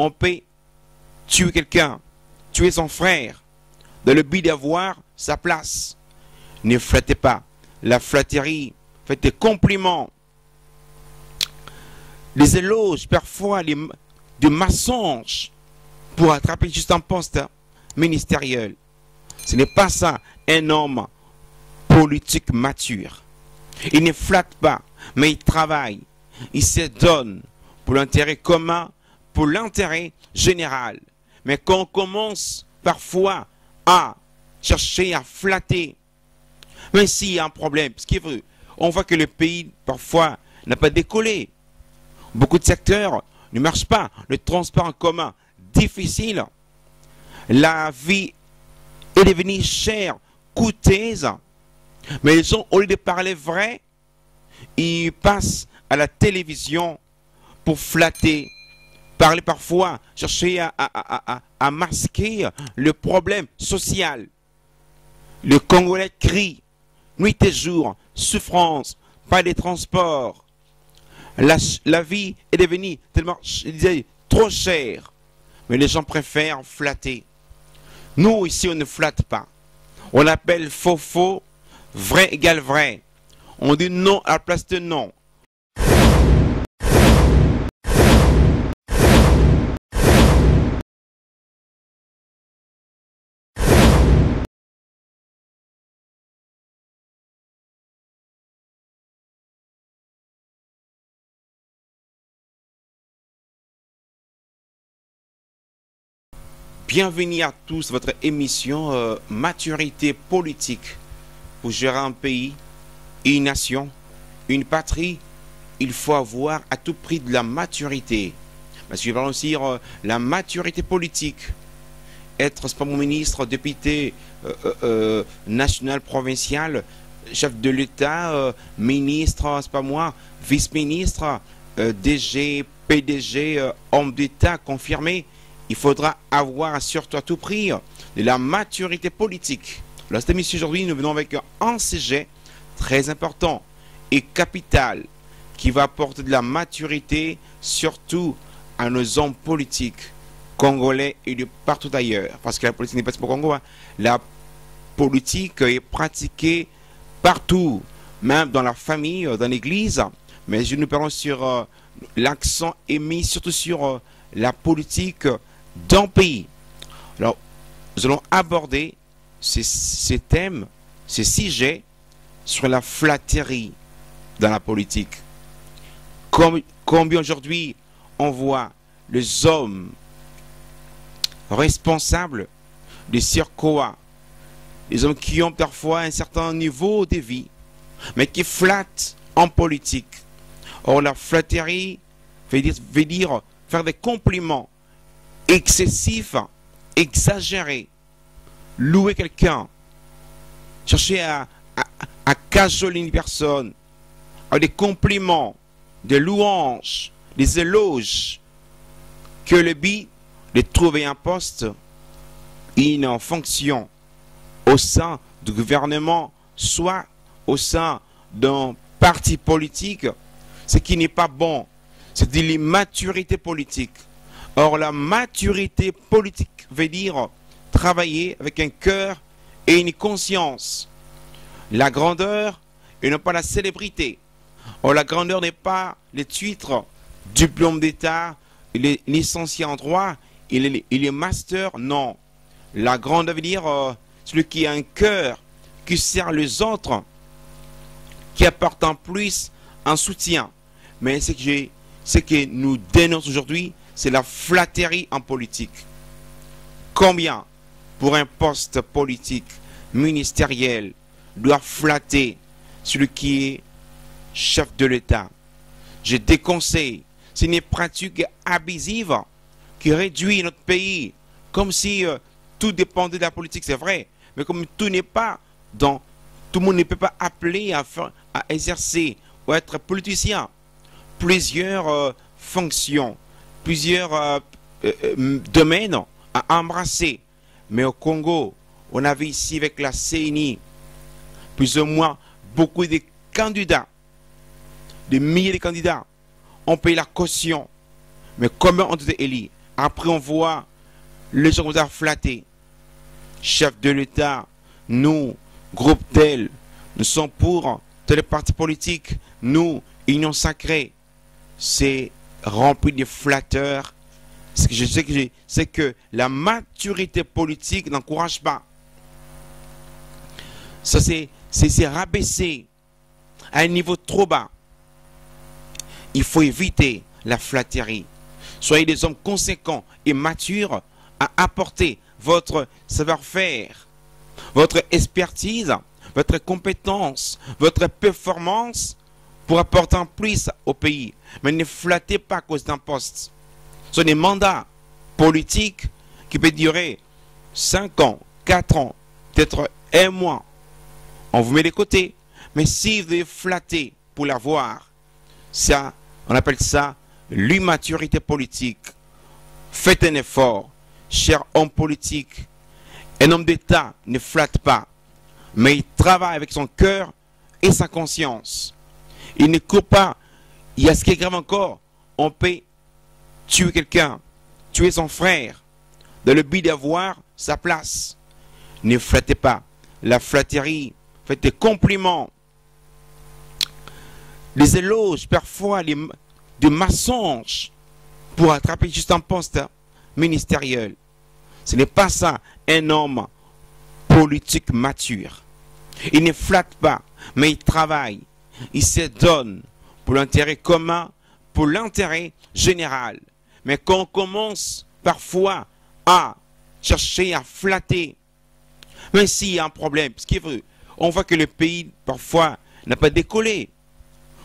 on peut tuer quelqu'un, tuer son frère, dans le but d'avoir sa place. Ne flattez pas. La flatterie, faites des compliments, des éloges, parfois des mensonges pour attraper juste un poste ministériel. Ce n'est pas ça un homme politique mature. Il ne flatte pas, mais il travaille. Il se donne pour l'intérêt commun, pour l'intérêt général. Mais quand on commence parfois à chercher à flatter, mais s'il y a un problème, parce qu'on voit que le pays parfois n'a pas décollé. Beaucoup de secteurs ne marchent pas. Le transport en commun, difficile. La vie est devenue chère, coûteuse. Mais les gens, au lieu de parler vrai, ils passent à la télévision pour flatter, parler parfois, chercher à masquer le problème social. Le Congolais crie, nuit et jour, souffrance, pas de transport. La vie est devenue tellement, je disais, trop chère. Mais les gens préfèrent flatter. Nous, ici, on ne flatte pas. On appelle faux faux, vrai égale vrai. On dit non à la place de non. Bienvenue à tous, votre émission Maturité politique. Pour gérer un pays, une nation, une patrie, il faut avoir à tout prix de la maturité. Parce que je parle aussi de la maturité politique. Être, c'est pas mon ministre, député national, provincial, chef de l'État, ministre, c'est pas moi, vice-ministre, DG, PDG, homme d'État confirmé. Il faudra avoir surtout à tout prix de la maturité politique. Dans cette émission aujourd'hui, nous venons avec un sujet très important et capital qui va apporter de la maturité surtout à nos hommes politiques congolais et de partout ailleurs. Parce que la politique n'est pas pour Congo. Hein. La politique est pratiquée partout, même dans la famille, dans l'église. Mais nous parlons sur l'accent est mis surtout sur la politique d'un pays. Alors, nous allons aborder ces thèmes, ces sujets sur la flatterie dans la politique. Combien aujourd'hui on voit les hommes responsables de circois, les hommes qui ont parfois un certain niveau de vie, mais qui flattent en politique. Or, la flatterie veut dire faire des compliments excessif, exagéré, louer quelqu'un, chercher à cajoler une personne, avec des compliments, des louanges, des éloges, que le but de trouver un poste, une fonction au sein du gouvernement, soit au sein d'un parti politique, ce qui n'est pas bon, c'est de l'immaturité politique. Or, la maturité politique veut dire travailler avec un cœur et une conscience. La grandeur et non pas la célébrité. Or, la grandeur n'est pas les titres, diplôme d'État, il est licencié en droit, il est master, non. La grandeur veut dire celui qui a un cœur, qui sert les autres, qui apporte en plus un soutien. Mais ce que nous dénonçons aujourd'hui, c'est la flatterie en politique. Combien, pour un poste politique, ministériel, doit flatter celui qui est chef de l'État? Je déconseille. C'est une pratique abusive qui réduit notre pays, comme si tout dépendait de la politique, c'est vrai. Mais comme tout n'est pas dans... Tout le monde ne peut pas appeler à exercer ou être politicien. Plusieurs fonctions, plusieurs domaines à embrasser. Mais au Congo, on avait ici avec la CENI, plus ou moins beaucoup de candidats, des milliers de candidats. On paye la caution. Mais comment on était élu? Après, on voit les gens qui vous ont flatté. Chef de l'État, nous, groupe tel, nous sommes pour tous les partis politiques, nous, Union sacrée. C'est rempli de flatteurs. Ce que je sais c'est que la maturité politique n'encourage pas. Ça, c'est rabaissé à un niveau trop bas. Il faut éviter la flatterie. Soyez des hommes conséquents et matures à apporter votre savoir-faire, votre expertise, votre compétence, votre performance pour apporter en plus au pays. Mais ne flattez pas à cause d'un poste. Ce sont des mandats politiques qui peuvent durer 5 ans, 4 ans, peut-être 1 mois. On vous met de côté. Mais si vous devez flatter pour l'avoir, ça, on appelle ça l'immaturité politique. Faites un effort, cher homme politique. Un homme d'État ne flatte pas, mais il travaille avec son cœur et sa conscience. Il ne court pas. Il y a ce qui est grave encore. On peut tuer quelqu'un, tuer son frère, dans le but d'avoir sa place. Ne flattez pas. La flatterie, faites des compliments, des éloges, parfois des mensonges pour attraper juste un poste ministériel. Ce n'est pas ça, un homme politique mature. Il ne flatte pas, mais il travaille. Il se donne pour l'intérêt commun, pour l'intérêt général. Mais quand on commence parfois à chercher à flatter, même s'il y a un problème, parce qu'on voit que le pays parfois n'a pas décollé.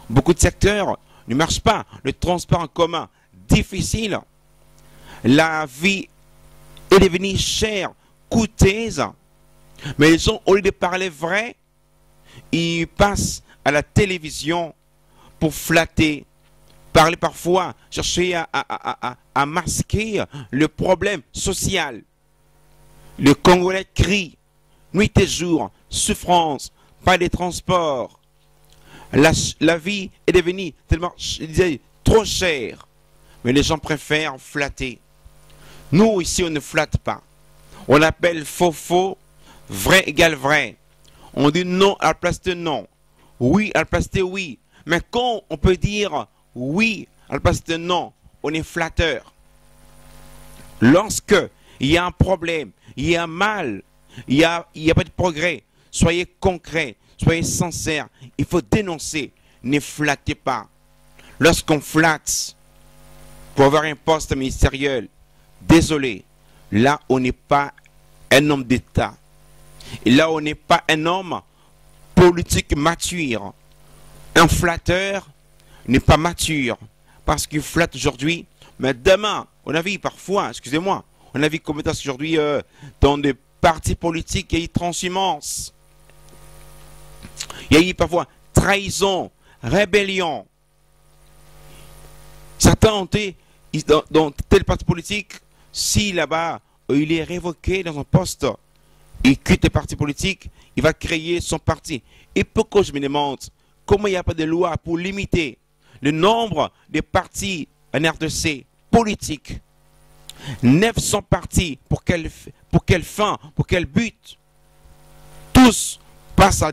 Beaucoup de secteurs ne marchent pas. Le transport en commun, difficile. La vie est devenue chère, coûteuse. Mais les gens, au lieu de parler vrai, ils passent à la télévision pour flatter, parler parfois, chercher à masquer le problème social. Le Congolais crie, nuit et jour, souffrance, pas de transport. La vie est devenue tellement, je disais, trop chère. Mais les gens préfèrent flatter. Nous, ici, on ne flatte pas. On appelle faux, vrai égale vrai. On dit non à la place de non. Oui à la place de oui. Mais quand on peut dire oui à la place de non, on est flatteur. Lorsque il y a un problème, il y a un mal, il y a pas de progrès, soyez concret, soyez sincère. Il faut dénoncer. Ne flattez pas. Lorsqu'on flatte pour avoir un poste ministériel, désolé, là on n'est pas un homme d'État. Et là on n'est pas un homme politique mature. Un flatteur n'est pas mature parce qu'il flatte aujourd'hui, mais demain, on a vu parfois, excusez-moi, on a vu comme aujourd'hui dans des partis politiques, il y a eu transhumance. Il y a eu parfois trahison, rébellion. Certains ont été dans tel parti politique, si là-bas il est révoqué dans un poste, il quitte le parti politique, il va créer son parti. Et pourquoi je me demande comment il n'y a pas de loi pour limiter le nombre de partis en RDC politiques? 900 partis, pour quelle fin, pour quel but? Tous passent à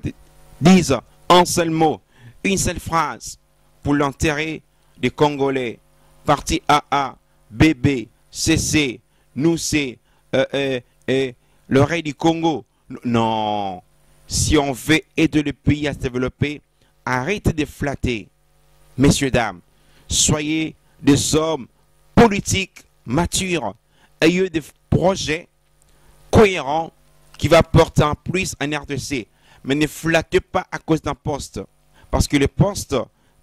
disent un seul mot, une seule phrase pour l'intérêt des Congolais. Parti AA, BB, CC, nous c'est l'oreille du Congo. Non, si on veut aider le pays à se développer, arrêtez de flatter. Messieurs, dames, soyez des hommes politiques matures, ayez des projets cohérents qui vont apporter un plus en RDC. Mais ne flattez pas à cause d'un poste. Parce que le poste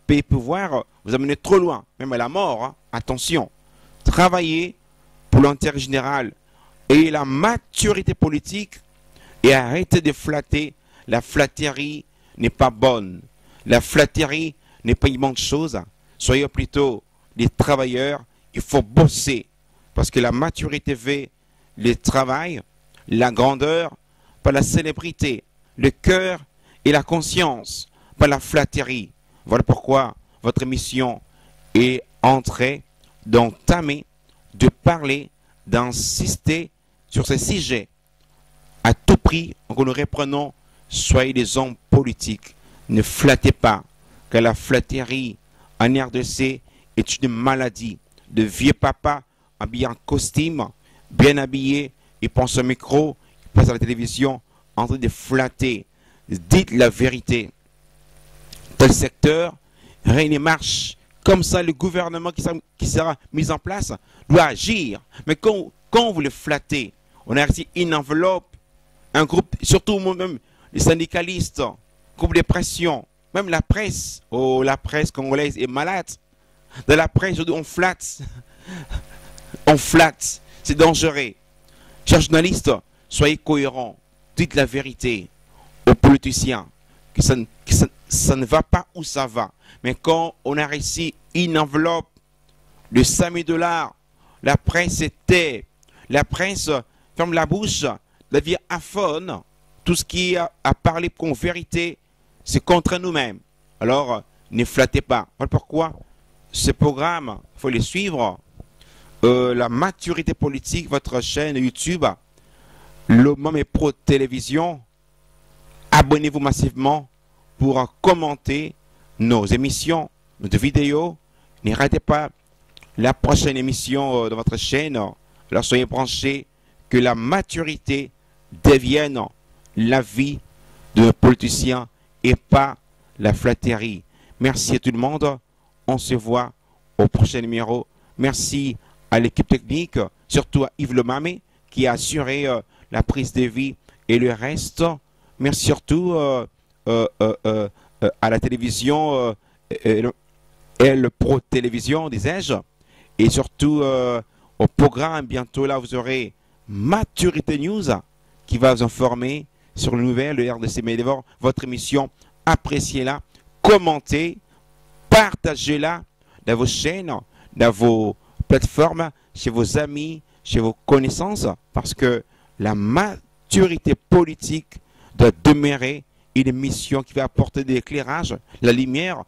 peut pouvoir vous amener trop loin, même à la mort. Hein. Attention, travaillez pour l'intérêt général. Ayez la maturité politique et arrêtez de flatter. La flatterie n'est pas bonne. La flatterie n'est pas une bonne chose. Soyez plutôt des travailleurs. Il faut bosser. Parce que la maturité veut le travail, la grandeur, pas la célébrité, le cœur et la conscience, pas la flatterie. Voilà pourquoi votre mission est d'entamer de parler, d'insister sur ces sujets. À tout prix, que nous reprenons, soyez des hommes politiques. Ne flattez pas, car la flatterie en RDC est une maladie. De vieux papas habillés en costume, bien habillés, ils pensent au micro, ils passent à la télévision en train de flatter. Dites la vérité. Tel secteur, rien ne marche. Comme ça, le gouvernement qui sera mis en place doit agir. Mais quand vous le flattez, on a ici une enveloppe, un groupe, surtout même les syndicalistes, groupe de pression, même la presse. Oh, la presse congolaise est malade. Dans la presse, on flatte. On flatte. C'est dangereux. Chers journalistes, soyez cohérents. Dites la vérité aux politiciens. Que ça ne va pas où ça va. Mais quand on a réussi une enveloppe de 5 000 $, la presse tait. La presse ferme la bouche. La vie affonne. Tout ce qui a à parler comme vérité, c'est contre nous-mêmes. Alors, ne flattez pas. Voilà pourquoi ce programme, il faut les suivre. La maturité politique, votre chaîne YouTube, le Momé Pro Télévision. Abonnez-vous massivement pour commenter nos émissions, nos vidéos. Ne ratez pas la prochaine émission de votre chaîne. Alors soyez branchés, que la maturité devienne la vie de nos politiciens et pas la flatterie. Merci à tout le monde. On se voit au prochain numéro. Merci à l'équipe technique, surtout à Yves Lemamé qui a assuré la prise de vie et le reste. Merci surtout à la télévision le Pro Télévision, disais-je. Et surtout au programme, bientôt là, vous aurez Maturité News qui va vous informer sur les nouvelles de RDC Médévore. Votre émission, appréciez-la, commentez, partagez-la dans vos chaînes, dans vos plateformes, chez vos amis, chez vos connaissances, parce que la maturité politique doit demeurer une mission qui va apporter de l'éclairage, la lumière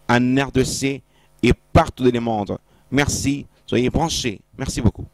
en RDC et partout dans le monde. Merci, soyez branchés. Merci beaucoup.